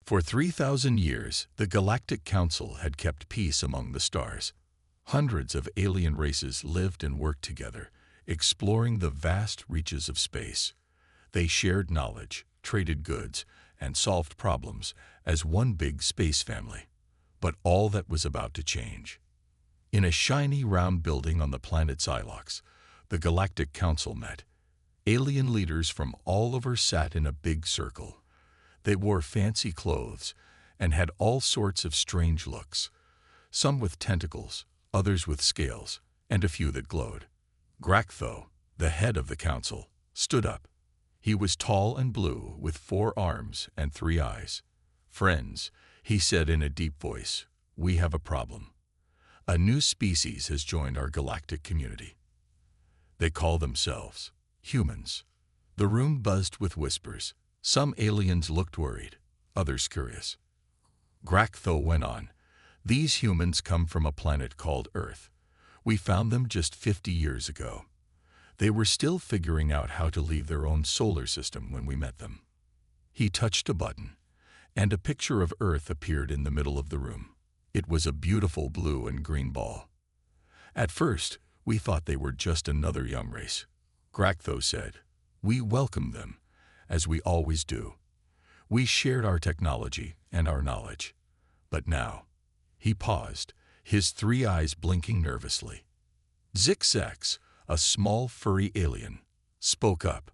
For 3,000 years, the Galactic Council had kept peace among the stars. Hundreds of alien races lived and worked together, exploring the vast reaches of space. They shared knowledge, traded goods, and solved problems as one big space family. But all that was about to change. In a shiny round building on the planet Xylox, the Galactic Council met. Alien leaders from all over sat in a big circle. They wore fancy clothes and had all sorts of strange looks, some with tentacles, others with scales, and a few that glowed. Graktho, the head of the council, stood up. He was tall and blue, with 4 arms and 3 eyes. "Friends," he said in a deep voice, "we have a problem. A new species has joined our galactic community. They call themselves humans." The room buzzed with whispers. Some aliens looked worried, others curious. Graktho went on, "These humans come from a planet called Earth. We found them just 50 years ago. They were still figuring out how to leave their own solar system when we met them." He touched a button, and a picture of Earth appeared in the middle of the room. It was a beautiful blue and green ball. "At first, we thought they were just another young race," Graktho said. "We welcomed them, as we always do. We shared our technology and our knowledge. But now—" He paused, his 3 eyes blinking nervously. Zixax, a small furry alien, spoke up.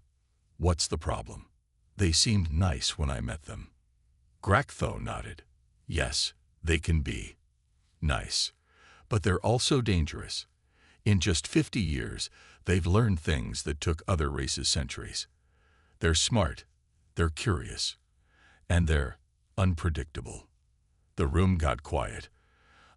"What's the problem? They seemed nice when I met them." Graktho nodded. "Yes, they can be nice, but they're also dangerous. In just 50 years, they've learned things that took other races centuries. They're smart, they're curious, and they're unpredictable." The room got quiet.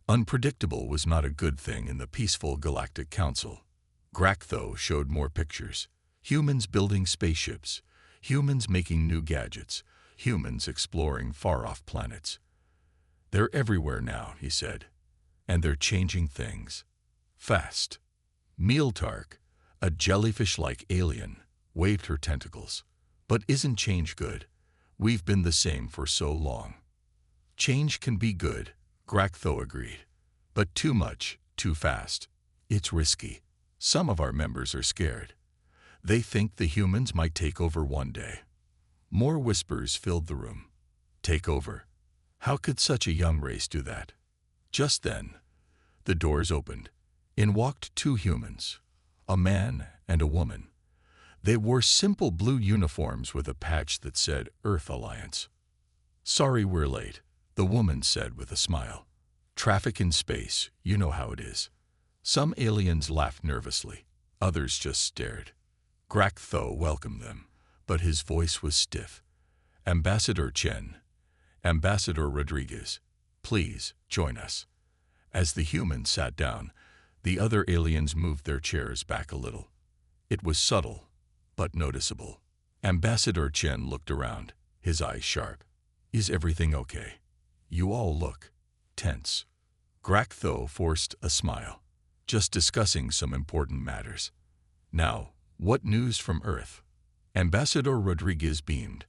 Unpredictable was not a good thing in the peaceful Galactic Council. Graktho showed more pictures. Humans building spaceships, humans making new gadgets, humans exploring far-off planets. "They're everywhere now," he said, "and they're changing things fast." Mealtark, a jellyfish-like alien, waved her tentacles. "But isn't change good? We've been the same for so long." "Change can be good," Graktho agreed. "But too much, too fast. It's risky. Some of our members are scared. They think the humans might take over one day." More whispers filled the room. "Take over? How could such a young race do that?" Just then, the doors opened. In walked 2 humans, a man and a woman. They wore simple blue uniforms with a patch that said Earth Alliance. "Sorry we're late," the woman said with a smile. "Traffic in space, you know how it is." Some aliens laughed nervously, others just stared. Graktho welcomed them, but his voice was stiff. "Ambassador Chen, Ambassador Rodriguez, please join us." As the humans sat down, the other aliens moved their chairs back a little. It was subtle, but noticeable. Ambassador Chen looked around, his eyes sharp. "Is everything okay? You all look tense." Graktho forced a smile. "Just discussing some important matters." "Now, what news from Earth?" Ambassador Rodriguez beamed.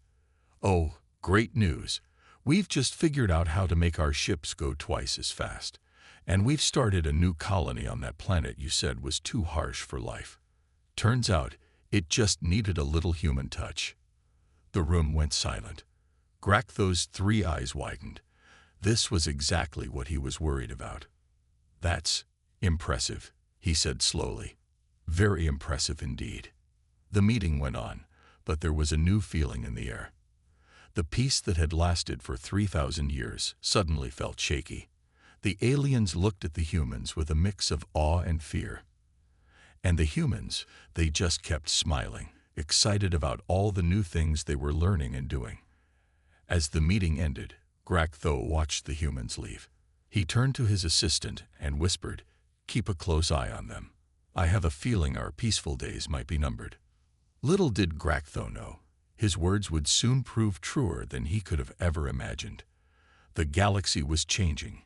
"Oh, great news. We've just figured out how to make our ships go twice as fast. And we've started a new colony on that planet you said was too harsh for life. Turns out, it just needed a little human touch." The room went silent. Graktho's 3 eyes widened. This was exactly what he was worried about. "That's impressive," he said slowly. "Very impressive indeed." The meeting went on, but there was a new feeling in the air. The peace that had lasted for 3,000 years suddenly felt shaky. The aliens looked at the humans with a mix of awe and fear. And the humans, they just kept smiling, excited about all the new things they were learning and doing. As the meeting ended, Graktho watched the humans leave. He turned to his assistant and whispered, "Keep a close eye on them. I have a feeling our peaceful days might be numbered." Little did Graktho know, his words would soon prove truer than he could have ever imagined. The galaxy was changing,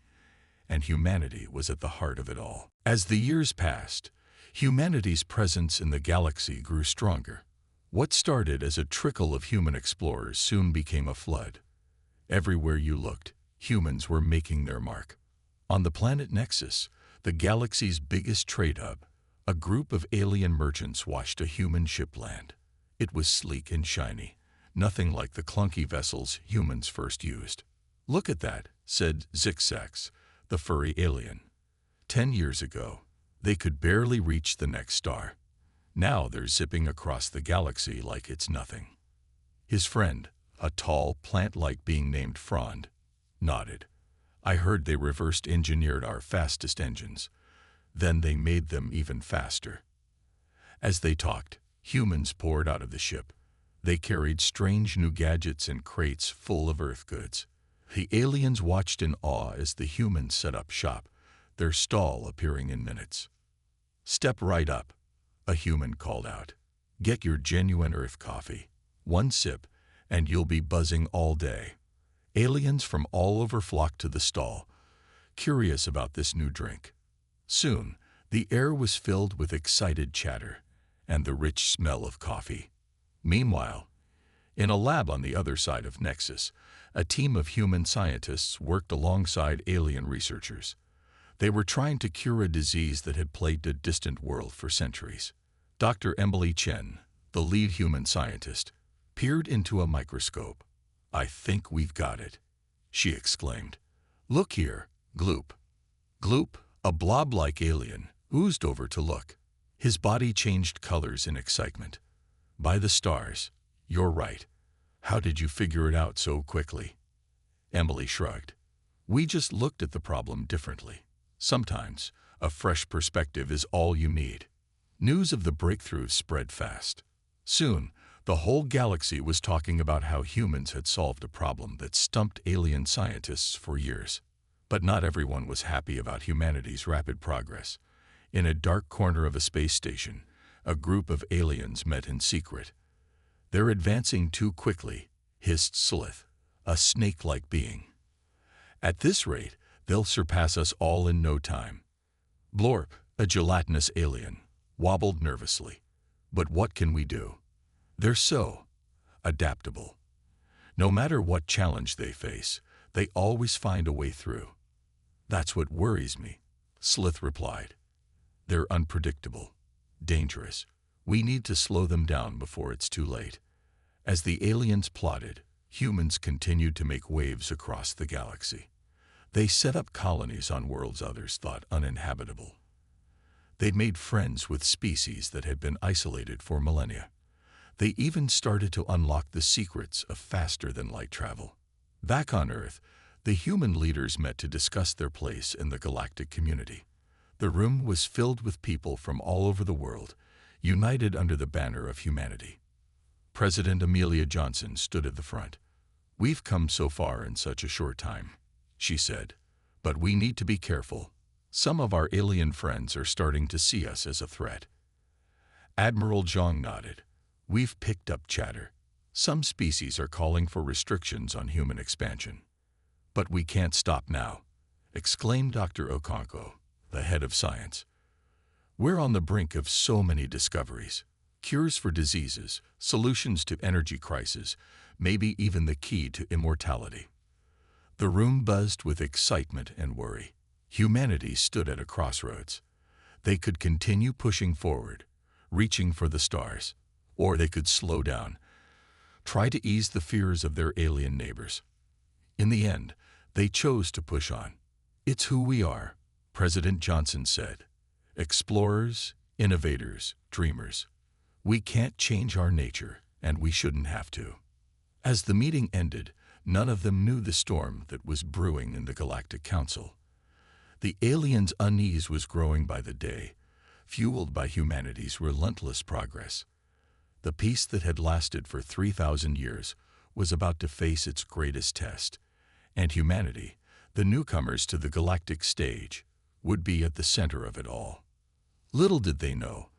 and humanity was at the heart of it all. As the years passed, humanity's presence in the galaxy grew stronger. What started as a trickle of human explorers soon became a flood. Everywhere you looked, humans were making their mark. On the planet Nexus, the galaxy's biggest trade hub, a group of alien merchants watched a human ship land. It was sleek and shiny, nothing like the clunky vessels humans first used. "Look at that," said Zixax, the furry alien. 10 years ago, they could barely reach the next star. Now they're zipping across the galaxy like it's nothing. His friend, a tall, plant-like being named Frond, nodded. "I heard they reversed engineered our fastest engines. Then they made them even faster." As they talked, humans poured out of the ship. They carried strange new gadgets and crates full of Earth goods. The aliens watched in awe as the humans set up shop, their stall appearing in minutes. "Step right up," a human called out. "Get your genuine Earth coffee. One sip, and you'll be buzzing all day." Aliens from all over flocked to the stall, curious about this new drink. Soon, the air was filled with excited chatter and the rich smell of coffee. Meanwhile, in a lab on the other side of Nexus, a team of human scientists worked alongside alien researchers. They were trying to cure a disease that had plagued a distant world for centuries. Dr. Emily Chen, the lead human scientist, peered into a microscope. "I think we've got it," she exclaimed. "Look here, Gloop." Gloop, a blob-like alien, oozed over to look. His body changed colors in excitement. "By the stars, you're right. How did you figure it out so quickly?" Emily shrugged. "We just looked at the problem differently. Sometimes, a fresh perspective is all you need." News of the breakthrough spread fast. Soon, the whole galaxy was talking about how humans had solved a problem that stumped alien scientists for years. But not everyone was happy about humanity's rapid progress. In a dark corner of a space station, a group of aliens met in secret. "They're advancing too quickly," hissed Slith, a snake-like being. "At this rate, they'll surpass us all in no time." Blorp, a gelatinous alien, wobbled nervously. "But what can we do? They're so adaptable. No matter what challenge they face, they always find a way through." "That's what worries me," Slith replied. "They're unpredictable, dangerous. We need to slow them down before it's too late." As the aliens plotted, humans continued to make waves across the galaxy. They set up colonies on worlds others thought uninhabitable. They'd made friends with species that had been isolated for millennia. They even started to unlock the secrets of faster-than-light travel. Back on Earth, the human leaders met to discuss their place in the galactic community. The room was filled with people from all over the world, united under the banner of humanity. President Amelia Johnson stood at the front. "We've come so far in such a short time," she said, "but we need to be careful. Some of our alien friends are starting to see us as a threat." Admiral Zhang nodded. "We've picked up chatter. Some species are calling for restrictions on human expansion." "But we can't stop now," exclaimed Dr. Okonkwo, the head of science. "We're on the brink of so many discoveries. Cures for diseases, solutions to energy crises, maybe even the key to immortality." The room buzzed with excitement and worry. Humanity stood at a crossroads. They could continue pushing forward, reaching for the stars, or they could slow down, try to ease the fears of their alien neighbors. In the end, they chose to push on. "It's who we are," President Johnson said. "Explorers, innovators, dreamers. We can't change our nature, and we shouldn't have to." As the meeting ended, none of them knew the storm that was brewing in the Galactic Council. The aliens' unease was growing by the day, fueled by humanity's relentless progress. The peace that had lasted for 3,000 years was about to face its greatest test, and humanity, the newcomers to the galactic stage, would be at the center of it all. Little did they know,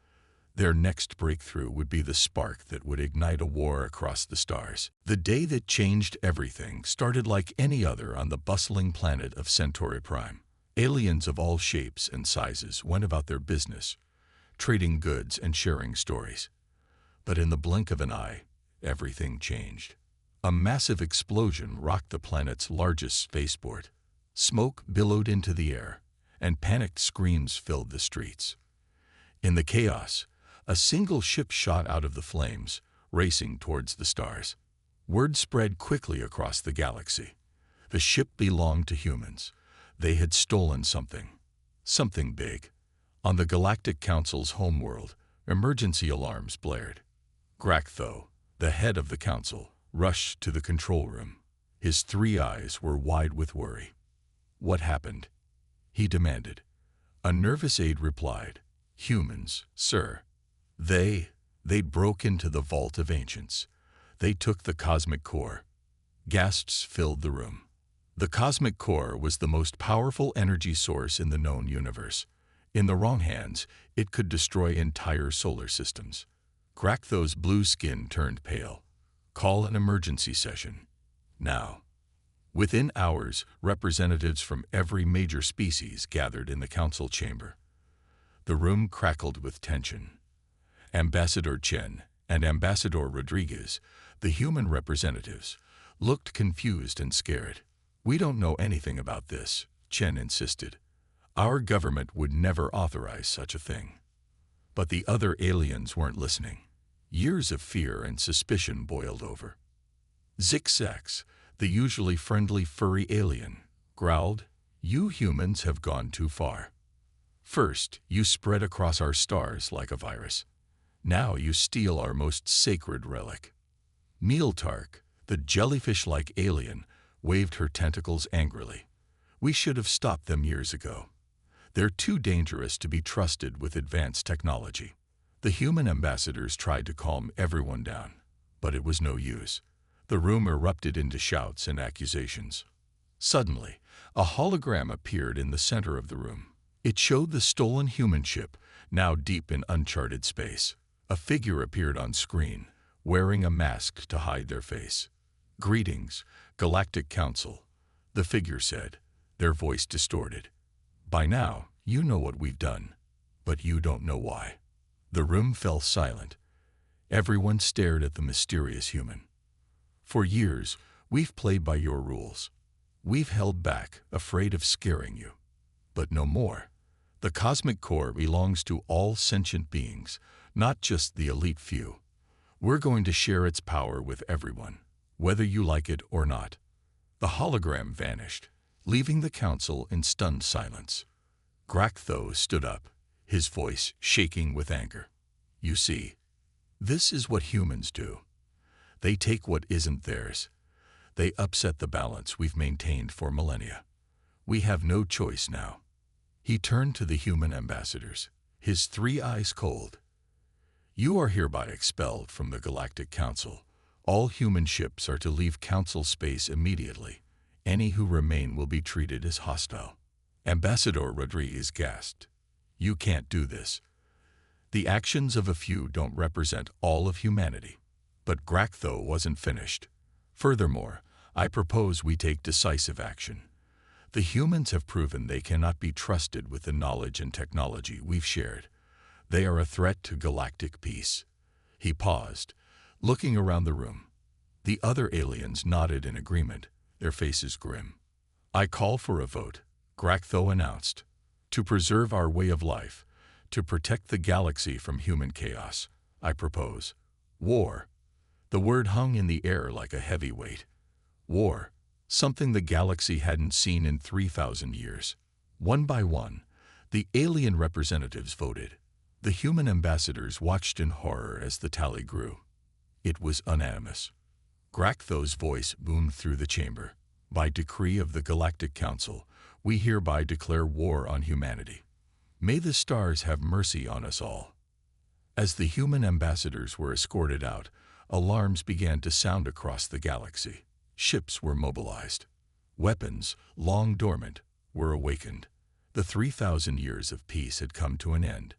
their next breakthrough would be the spark that would ignite a war across the stars. The day that changed everything started like any other on the bustling planet of Centauri Prime. Aliens of all shapes and sizes went about their business, trading goods and sharing stories. But in the blink of an eye, everything changed. A massive explosion rocked the planet's largest spaceport. Smoke billowed into the air, and panicked screams filled the streets. In the chaos, a single ship shot out of the flames, racing towards the stars. Word spread quickly across the galaxy. The ship belonged to humans. They had stolen something big. On the Galactic Council's homeworld, emergency alarms blared. Graktho, the head of the council, rushed to the control room. His 3 eyes were wide with worry. "What happened?" he demanded. A nervous aide replied, "Humans, sir. They broke into the Vault of Ancients. They took the cosmic core." Gasps filled the room. The cosmic core was the most powerful energy source in the known universe. In the wrong hands, it could destroy entire solar systems. Graktho's blue skin turned pale. "Call an emergency session. Now." Within hours, representatives from every major species gathered in the council chamber. The room crackled with tension. Ambassador Chen and Ambassador Rodriguez, the human representatives, looked confused and scared. "We don't know anything about this," Chen insisted. "Our government would never authorize such a thing." But the other aliens weren't listening. Years of fear and suspicion boiled over. Zixax, the usually friendly furry alien, growled, "You humans have gone too far. First, you spread across our stars like a virus. Now you steal our most sacred relic." Mealtark, the jellyfish-like alien, waved her tentacles angrily. "We should have stopped them years ago. They're too dangerous to be trusted with advanced technology." The human ambassadors tried to calm everyone down, but it was no use. The room erupted into shouts and accusations. Suddenly, a hologram appeared in the center of the room. It showed the stolen human ship, now deep in uncharted space. A figure appeared on screen, wearing a mask to hide their face. "Greetings, Galactic Council," the figure said, their voice distorted. "By now, you know what we've done, but you don't know why." The room fell silent. Everyone stared at the mysterious human. "For years, we've played by your rules. We've held back, afraid of scaring you. But no more. The cosmic core belongs to all sentient beings, not just the elite few. We're going to share its power with everyone, whether you like it or not." The hologram vanished, leaving the council in stunned silence. Graktho stood up, his voice shaking with anger. "You see, this is what humans do. They take what isn't theirs. They upset the balance we've maintained for millennia. We have no choice now." He turned to the human ambassadors, his 3 eyes cold. "You are hereby expelled from the Galactic Council. All human ships are to leave Council space immediately. Any who remain will be treated as hostile." Ambassador Rodriguez gasped. "You can't do this. The actions of a few don't represent all of humanity." But Graktho wasn't finished. "Furthermore, I propose we take decisive action. The humans have proven they cannot be trusted with the knowledge and technology we've shared. They are a threat to galactic peace." He paused, looking around the room. The other aliens nodded in agreement, their faces grim. "I call for a vote," Graktho announced. "To preserve our way of life, to protect the galaxy from human chaos, I propose war." The word hung in the air like a heavy weight. War, something the galaxy hadn't seen in 3,000 years. One by one, the alien representatives voted. The human ambassadors watched in horror as the tally grew. It was unanimous. Graktho's voice boomed through the chamber. "By decree of the Galactic Council, we hereby declare war on humanity. May the stars have mercy on us all." As the human ambassadors were escorted out, alarms began to sound across the galaxy. Ships were mobilized. Weapons, long dormant, were awakened. The 3,000 years of peace had come to an end,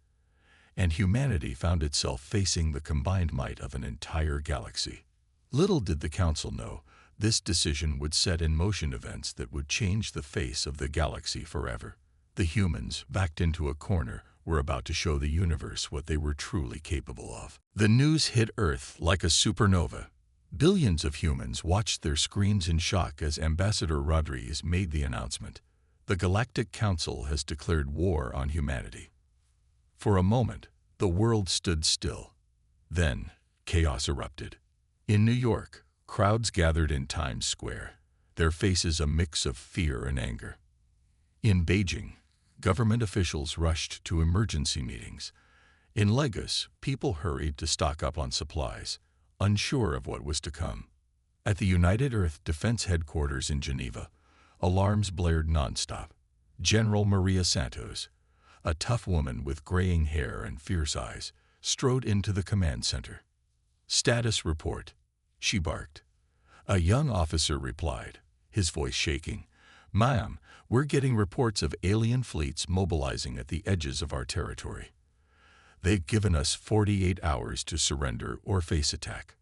and humanity found itself facing the combined might of an entire galaxy. Little did the Council know, this decision would set in motion events that would change the face of the galaxy forever. The humans, backed into a corner, were about to show the universe what they were truly capable of. The news hit Earth like a supernova. Billions of humans watched their screens in shock as Ambassador Rodriguez made the announcement. The Galactic Council has declared war on humanity. For a moment, the world stood still. Then, chaos erupted. In New York, crowds gathered in Times Square, their faces a mix of fear and anger. In Beijing, government officials rushed to emergency meetings. In Lagos, people hurried to stock up on supplies, unsure of what was to come. At the United Earth Defense Headquarters in Geneva, alarms blared nonstop. General Maria Santos, a tough woman with graying hair and fierce eyes, strode into the command center. "Status report," she barked. A young officer replied, his voice shaking. "Ma'am, we're getting reports of alien fleets mobilizing at the edges of our territory. They've given us 48 hours to surrender or face attack."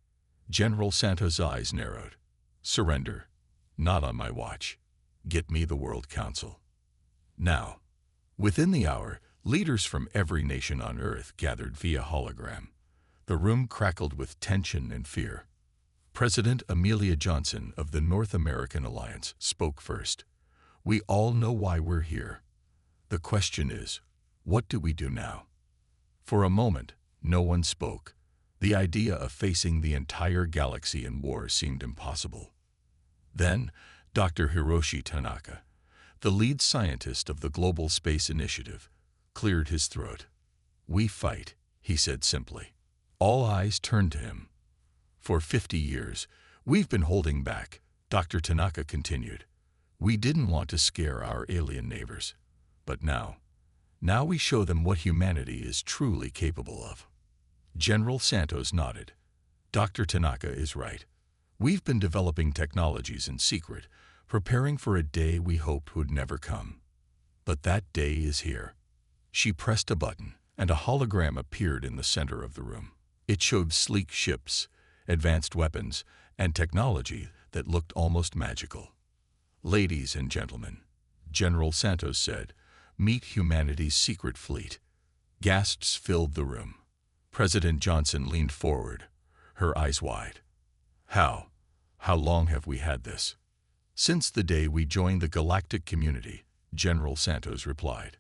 General Santos' eyes narrowed. "Surrender? Not on my watch. Get me the World Council. Now." Within the hour, leaders from every nation on Earth gathered via hologram. The room crackled with tension and fear. President Amelia Johnson of the North American Alliance spoke first. "We all know why we're here. The question is, what do we do now?" For a moment, no one spoke. The idea of facing the entire galaxy in war seemed impossible. Then, Dr. Hiroshi Tanaka, the lead scientist of the Global Space Initiative, cleared his throat. "We fight," he said simply. All eyes turned to him. "For 50 years, we've been holding back," Dr. Tanaka continued. "We didn't want to scare our alien neighbors. But now we show them what humanity is truly capable of." General Santos nodded. "Dr. Tanaka is right. We've been developing technologies in secret, preparing for a day we hoped would never come. But that day is here." She pressed a button, and a hologram appeared in the center of the room. It showed sleek ships, advanced weapons, and technology that looked almost magical. "Ladies and gentlemen," General Santos said, "meet humanity's secret fleet." Gasps filled the room. President Johnson leaned forward, her eyes wide. How long have we had this?" "Since the day we joined the galactic community," General Santos replied.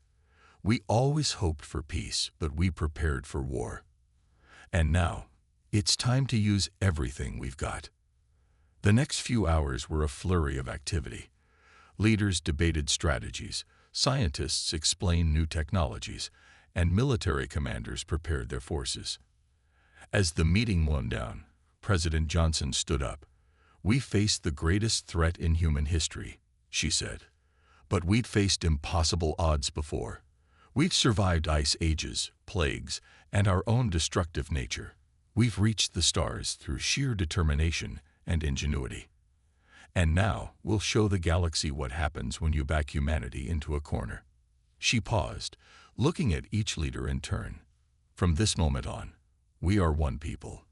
"We always hoped for peace, but we prepared for war. And now, it's time to use everything we've got." The next few hours were a flurry of activity. Leaders debated strategies, scientists explained new technologies, and military commanders prepared their forces. As the meeting wound down, President Johnson stood up. "We faced the greatest threat in human history," she said. "But we'd faced impossible odds before. We've survived ice ages, plagues, and our own destructive nature. We've reached the stars through sheer determination and ingenuity. And now we'll show the galaxy what happens when you back humanity into a corner." She paused, looking at each leader in turn. "From this moment on, we are one people.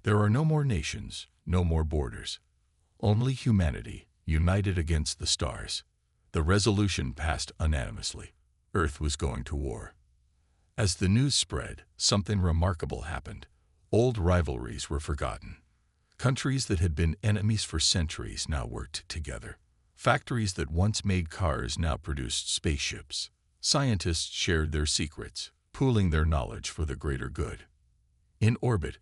There are no more nations, no more borders. Only humanity, united against the stars." The resolution passed unanimously. Earth was going to war. As the news spread, something remarkable happened. Old rivalries were forgotten. Countries that had been enemies for centuries now worked together. Factories that once made cars now produced spaceships. Scientists shared their secrets, pooling their knowledge for the greater good. In orbit,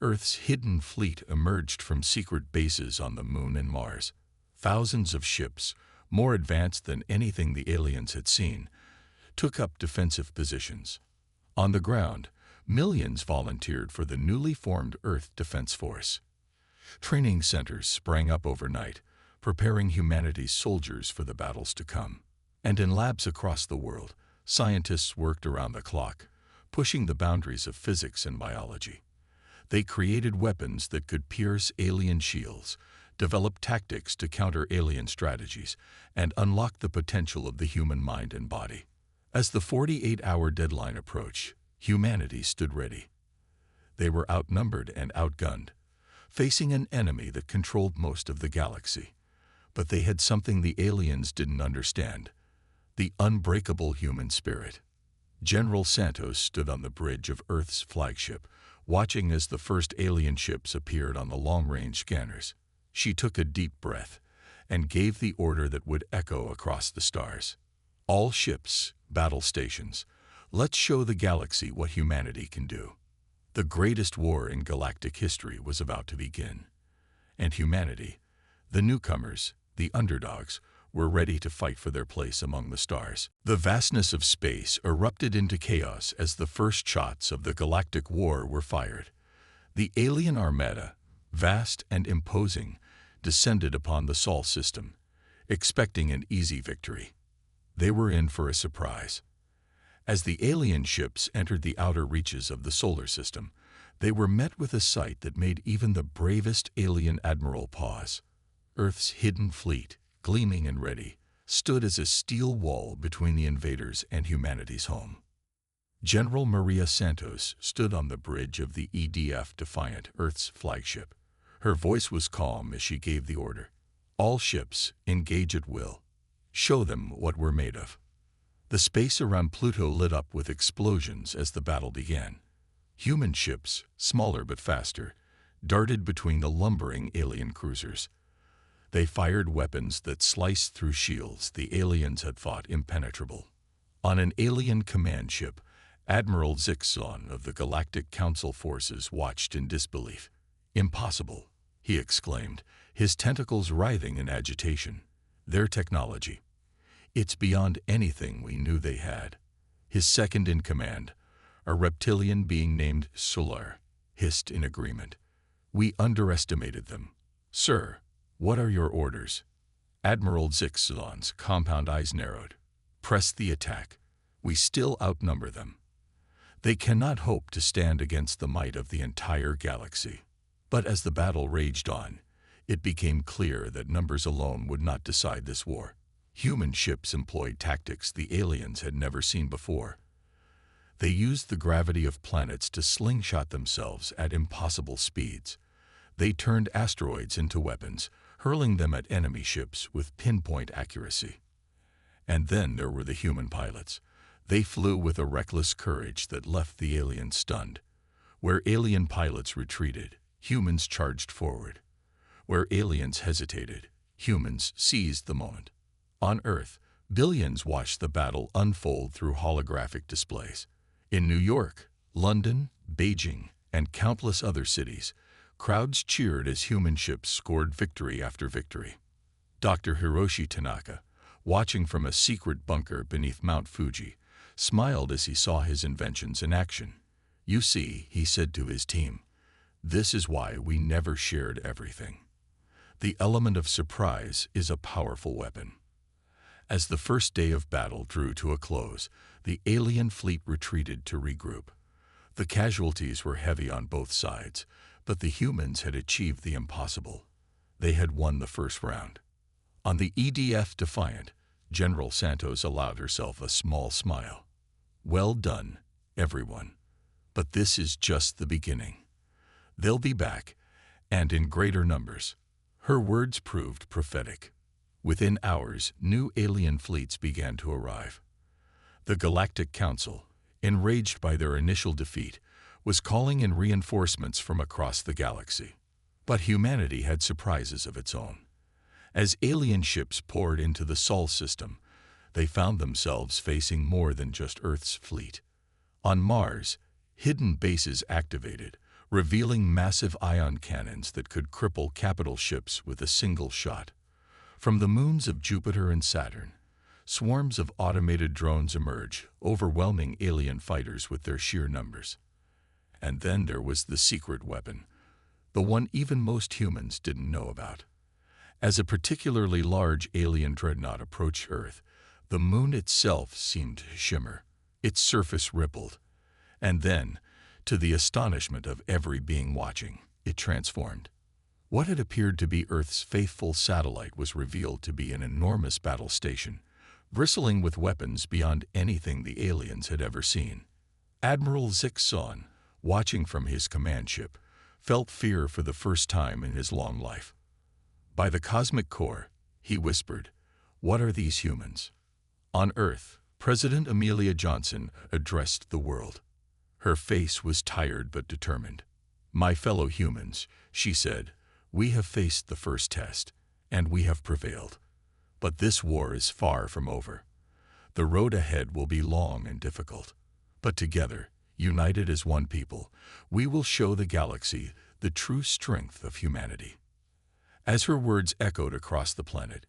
Earth's hidden fleet emerged from secret bases on the Moon and Mars. Thousands of ships, more advanced than anything the aliens had seen, took up defensive positions. On the ground, millions volunteered for the newly formed Earth Defense Force. Training centers sprang up overnight, preparing humanity's soldiers for the battles to come. And in labs across the world, scientists worked around the clock, pushing the boundaries of physics and biology. They created weapons that could pierce alien shields, develop tactics to counter alien strategies, and unlock the potential of the human mind and body. As the 48-hour deadline approached, humanity stood ready. They were outnumbered and outgunned, facing an enemy that controlled most of the galaxy. But they had something the aliens didn't understand: the unbreakable human spirit. General Santos stood on the bridge of Earth's flagship, watching as the first alien ships appeared on the long-range scanners. She took a deep breath and gave the order that would echo across the stars. All ships, battle stations, let's show the galaxy what humanity can do. The greatest war in galactic history was about to begin, and humanity, the newcomers, the underdogs, were ready to fight for their place among the stars. The vastness of space erupted into chaos as the first shots of the Galactic War were fired. The alien armada, vast and imposing, descended upon the Sol system, expecting an easy victory. They were in for a surprise. As the alien ships entered the outer reaches of the solar system, they were met with a sight that made even the bravest alien admiral pause. Earth's hidden fleet, gleaming and ready, stood as a steel wall between the invaders and humanity's home. General Maria Santos stood on the bridge of the EDF Defiant, Earth's flagship. Her voice was calm as she gave the order. All ships, engage at will. Show them what we're made of. The space around Pluto lit up with explosions as the battle began. Human ships, smaller but faster, darted between the lumbering alien cruisers. They fired weapons that sliced through shields the aliens had thought impenetrable. On an alien command ship, Admiral Zixon of the Galactic Council forces watched in disbelief. "Impossible," he exclaimed, his tentacles writhing in agitation. "Their technology. It's beyond anything we knew they had." His second in command, a reptilian being named Solar, hissed in agreement. "We underestimated them. Sir, what are your orders?" Admiral Zixon's compound eyes narrowed. "Press the attack. We still outnumber them. They cannot hope to stand against the might of the entire galaxy." But as the battle raged on, it became clear that numbers alone would not decide this war. Human ships employed tactics the aliens had never seen before. They used the gravity of planets to slingshot themselves at impossible speeds. They turned asteroids into weapons, hurling them at enemy ships with pinpoint accuracy. And then there were the human pilots. They flew with a reckless courage that left the aliens stunned. Where alien pilots retreated, humans charged forward. Where aliens hesitated, humans seized the moment. On Earth, billions watched the battle unfold through holographic displays. In New York, London, Beijing, and countless other cities, crowds cheered as human ships scored victory after victory. Dr. Hiroshi Tanaka, watching from a secret bunker beneath Mount Fuji, smiled as he saw his inventions in action. "You see," he said to his team, "this is why we never shared everything. The element of surprise is a powerful weapon." As the first day of battle drew to a close, the alien fleet retreated to regroup. The casualties were heavy on both sides, but the humans had achieved the impossible. They had won the first round. On the EDF Defiant, General Santos allowed herself a small smile. "Well done, everyone. But this is just the beginning. They'll be back, and in greater numbers." Her words proved prophetic. Within hours, new alien fleets began to arrive. The Galactic Council, enraged by their initial defeat, was calling in reinforcements from across the galaxy. But humanity had surprises of its own. As alien ships poured into the Sol system, they found themselves facing more than just Earth's fleet. On Mars, hidden bases activated, revealing massive ion cannons that could cripple capital ships with a single shot. From the moons of Jupiter and Saturn, swarms of automated drones emerge, overwhelming alien fighters with their sheer numbers. And then there was the secret weapon, the one even most humans didn't know about. As a particularly large alien dreadnought approached Earth, the moon itself seemed to shimmer. Its surface rippled. And then, to the astonishment of every being watching, it transformed. What had appeared to be Earth's faithful satellite was revealed to be an enormous battle station, bristling with weapons beyond anything the aliens had ever seen. Admiral Zixon, watching from his command ship, felt fear for the first time in his long life. "By the cosmic core," he whispered, "what are these humans?" On Earth, President Amelia Johnson addressed the world. Her face was tired but determined. "My fellow humans," she said, "we have faced the first test, and we have prevailed. But this war is far from over. The road ahead will be long and difficult. But together, united as one people, we will show the galaxy the true strength of humanity." As her words echoed across the planet,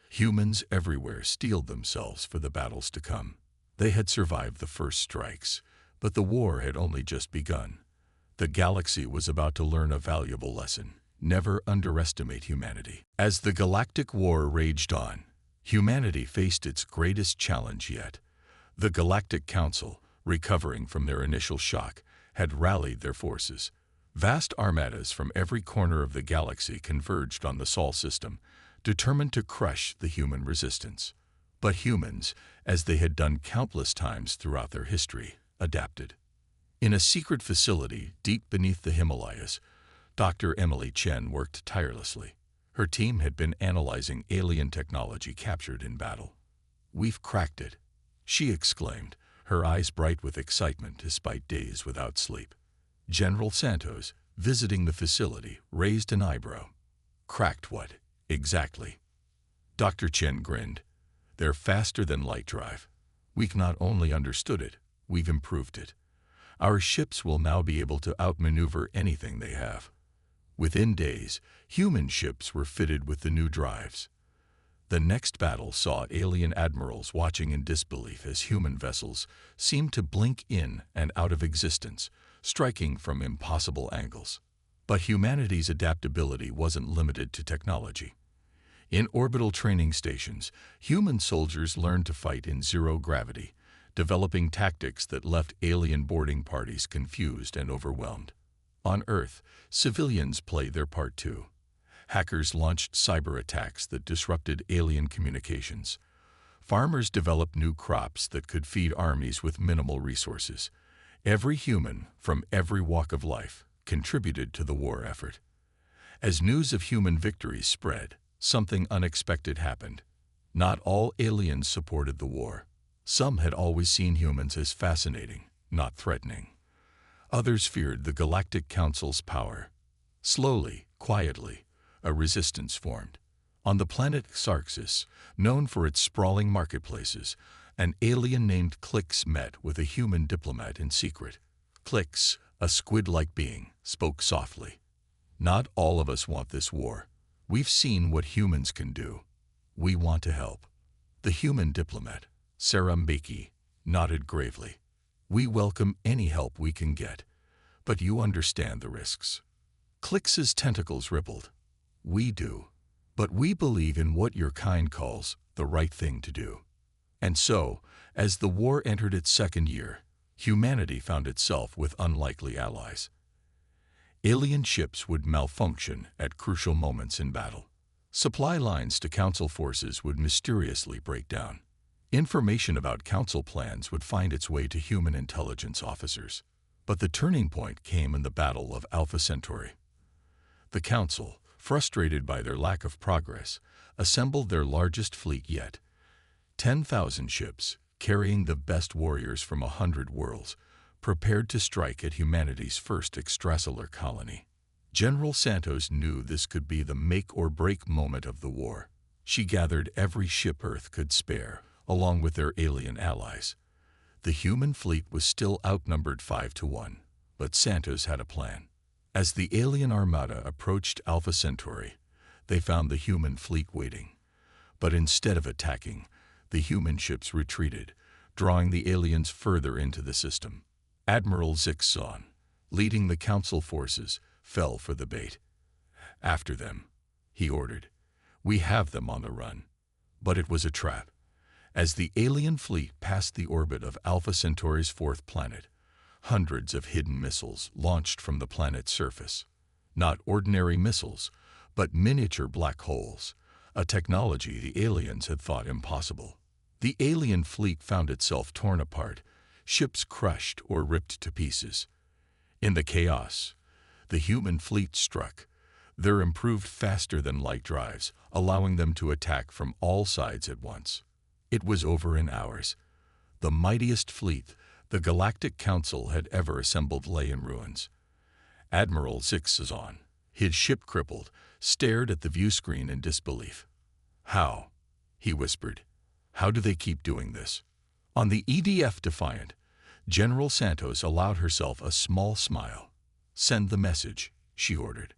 humans everywhere steeled themselves for the battles to come. They had survived the first strikes, but the war had only just begun. The galaxy was about to learn a valuable lesson: never underestimate humanity. As the Galactic War raged on, humanity faced its greatest challenge yet. The Galactic Council, recovering from their initial shock, had rallied their forces. Vast armadas from every corner of the galaxy converged on the Sol system, determined to crush the human resistance. But humans, as they had done countless times throughout their history, adapted. In a secret facility deep beneath the Himalayas, Dr. Emily Chen worked tirelessly. Her team had been analyzing alien technology captured in battle. "We've cracked it," she exclaimed, her eyes bright with excitement despite days without sleep. General Santos, visiting the facility, raised an eyebrow. "Cracked what, exactly?" Dr. Chen grinned. "Their faster-than-light drive. We've not only understood it, we've improved it. Our ships will now be able to outmaneuver anything they have." Within days, human ships were fitted with the new drives. The next battle saw alien admirals watching in disbelief as human vessels seemed to blink in and out of existence, striking from impossible angles. But humanity's adaptability wasn't limited to technology. In orbital training stations, human soldiers learned to fight in zero gravity, developing tactics that left alien boarding parties confused and overwhelmed. On Earth, civilians played their part too. Hackers launched cyber attacks that disrupted alien communications. Farmers developed new crops that could feed armies with minimal resources. Every human, from every walk of life, contributed to the war effort. As news of human victories spread, something unexpected happened. Not all aliens supported the war. Some had always seen humans as fascinating, not threatening. Others feared the Galactic Council's power. Slowly, quietly, a resistance formed. On the planet Xarxis, known for its sprawling marketplaces, an alien named Clix met with a human diplomat in secret. Clix, a squid-like being, spoke softly. "Not all of us want this war. We've seen what humans can do. We want to help." The human diplomat, Sarambeki, nodded gravely. "We welcome any help we can get, but you understand the risks." Clix's tentacles rippled. "We do, but we believe in what your kind calls the right thing to do." And so, as the war entered its second year, humanity found itself with unlikely allies. Alien ships would malfunction at crucial moments in battle. Supply lines to Council forces would mysteriously break down. Information about Council plans would find its way to human intelligence officers. But the turning point came in the Battle of Alpha Centauri. The Council, frustrated by their lack of progress, assembled their largest fleet yet. 10,000 ships, carrying the best warriors from 100 worlds, prepared to strike at humanity's first extrasolar colony. General Santos knew this could be the make-or-break moment of the war. She gathered every ship Earth could spare, along with their alien allies. The human fleet was still outnumbered 5-1, but Santos had a plan. As the alien armada approached Alpha Centauri, they found the human fleet waiting. But instead of attacking, the human ships retreated, drawing the aliens further into the system. Admiral Zixon, leading the Council forces, fell for the bait. "After them," he ordered. "We have them on the run." But it was a trap. As the alien fleet passed the orbit of Alpha Centauri's fourth planet, hundreds of hidden missiles launched from the planet's surface. Not ordinary missiles, but miniature black holes, a technology the aliens had thought impossible. The alien fleet found itself torn apart, ships crushed or ripped to pieces. In the chaos, the human fleet struck, their improved faster-than-light drives, allowing them to attack from all sides at once. It was over in hours. The mightiest fleet, the Galactic Council had ever assembled lay in ruins. Admiral Zixazon, his ship crippled, stared at the viewscreen in disbelief. "How?" he whispered. "How do they keep doing this?" On the EDF Defiant, General Santos allowed herself a small smile. "Send the message," she ordered.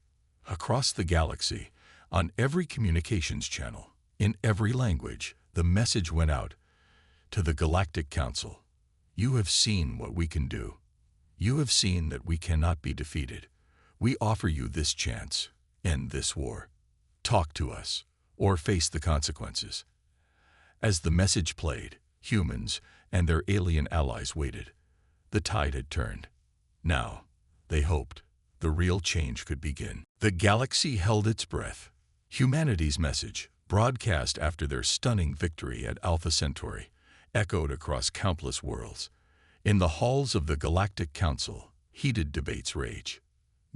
Across the galaxy, on every communications channel, in every language, the message went out. To the Galactic Council. "You have seen what we can do. You have seen that we cannot be defeated. We offer you this chance. End this war. Talk to us, or face the consequences." As the message played, humans and their alien allies waited. The tide had turned. Now, they hoped, the real change could begin. The galaxy held its breath. Humanity's message, broadcast after their stunning victory at Alpha Centauri, echoed across countless worlds. In the halls of the Galactic Council, heated debates raged.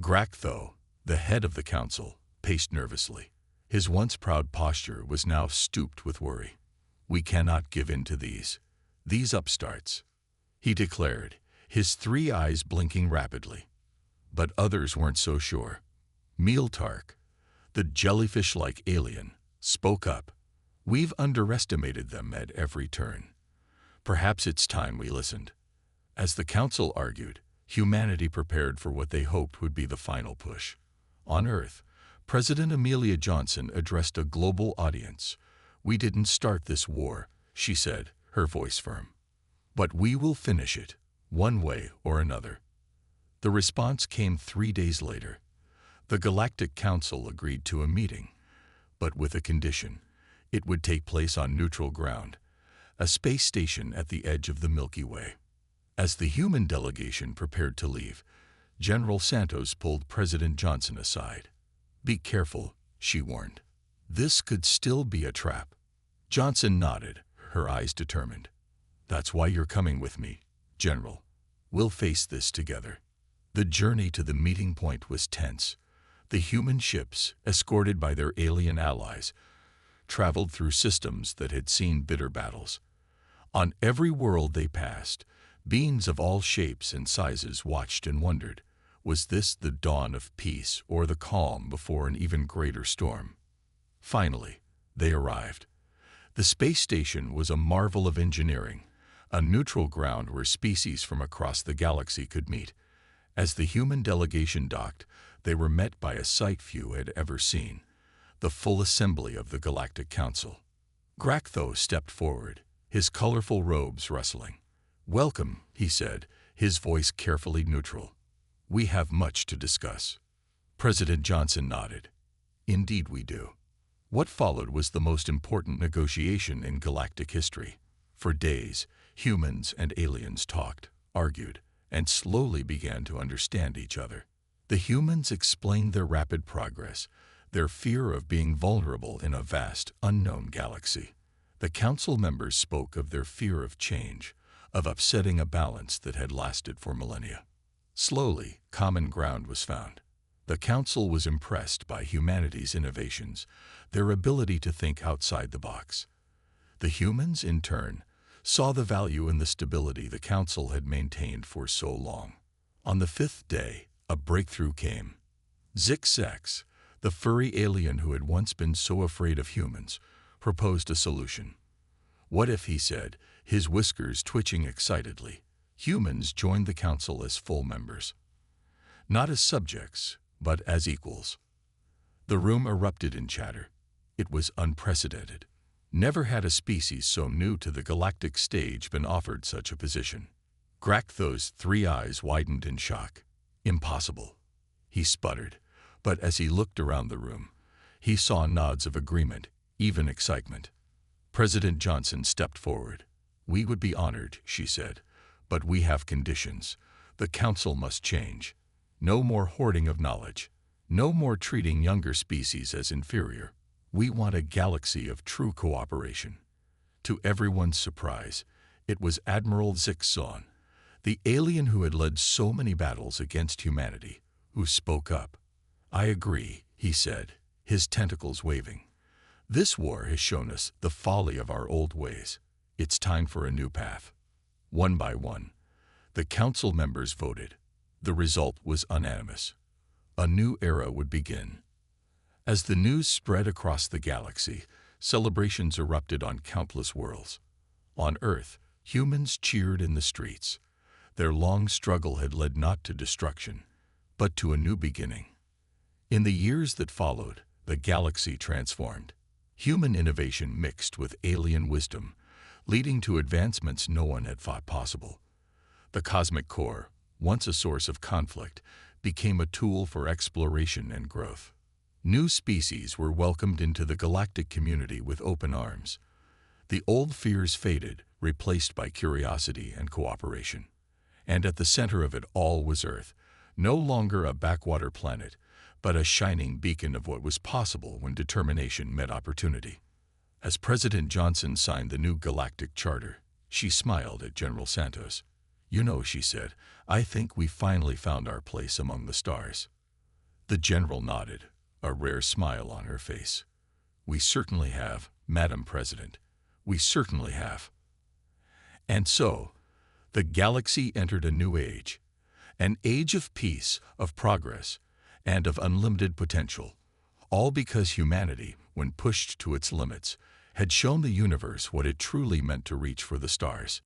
Graktho, the head of the council, paced nervously. His once proud posture was now stooped with worry. "We cannot give in to these upstarts," he declared, his three eyes blinking rapidly. But others weren't so sure. Mealtark, the jellyfish-like alien, spoke up. "We've underestimated them at every turn. Perhaps it's time we listened." As the council argued, humanity prepared for what they hoped would be the final push. On Earth, President Amelia Johnson addressed a global audience. "We didn't start this war," she said, her voice firm. "But we will finish it, one way or another." The response came 3 days later. The Galactic Council agreed to a meeting, but with a condition. It would take place on neutral ground, a space station at the edge of the Milky Way. As the human delegation prepared to leave, General Santos pulled President Johnson aside. "Be careful," she warned. "This could still be a trap." Johnson nodded, her eyes determined. "That's why you're coming with me, General. We'll face this together." The journey to the meeting point was tense. The human ships, escorted by their alien allies, traveled through systems that had seen bitter battles. On every world they passed, beings of all shapes and sizes watched and wondered, was this the dawn of peace or the calm before an even greater storm? Finally, they arrived. The space station was a marvel of engineering, a neutral ground where species from across the galaxy could meet. As the human delegation docked, they were met by a sight few had ever seen, the full assembly of the Galactic Council. Graktho stepped forward, his colorful robes rustling. "Welcome," he said, his voice carefully neutral. "We have much to discuss." President Johnson nodded. "Indeed we do." What followed was the most important negotiation in galactic history. For days, humans and aliens talked, argued, and slowly began to understand each other. The humans explained their rapid progress, their fear of being vulnerable in a vast, unknown galaxy. The council members spoke of their fear of change, of upsetting a balance that had lasted for millennia. Slowly, common ground was found. The council was impressed by humanity's innovations, their ability to think outside the box. The humans, in turn, saw the value in the stability the council had maintained for so long. On the 5th day, a breakthrough came. Zixzax, the furry alien who had once been so afraid of humans, proposed a solution. "What if," he said, his whiskers twitching excitedly, "humans joined the council as full members? Not as subjects, but as equals." The room erupted in chatter. It was unprecedented. Never had a species so new to the galactic stage been offered such a position. Graktho's 3 eyes widened in shock. "Impossible," he sputtered, but as he looked around the room, he saw nods of agreement, even excitement. President Johnson stepped forward. "We would be honored," she said, "but we have conditions. The council must change. No more hoarding of knowledge. No more treating younger species as inferior. We want a galaxy of true cooperation." To everyone's surprise, it was Admiral Zixon, the alien who had led so many battles against humanity, who spoke up. "I agree," he said, his tentacles waving. "This war has shown us the folly of our old ways. It's time for a new path." One by one, The council members voted. The result was unanimous. A new era would begin. As the news spread across the galaxy, celebrations erupted on countless worlds. On Earth, humans cheered in the streets. Their long struggle had led not to destruction, but to a new beginning. In the years that followed, the galaxy transformed. Human innovation mixed with alien wisdom, leading to advancements no one had thought possible. The cosmic core, once a source of conflict, became a tool for exploration and growth. New species were welcomed into the galactic community with open arms. The old fears faded, replaced by curiosity and cooperation. And at the center of it all was Earth, no longer a backwater planet, but a shining beacon of what was possible when determination met opportunity. As President Johnson signed the new Galactic Charter, she smiled at General Santos. "You know," she said, "I think we finally found our place among the stars." The general nodded, a rare smile on her face. "We certainly have, Madam President. We certainly have." And so, the galaxy entered a new age, an age of peace, of progress, and of unlimited potential, all because humanity, when pushed to its limits, had shown the universe what it truly meant to reach for the stars.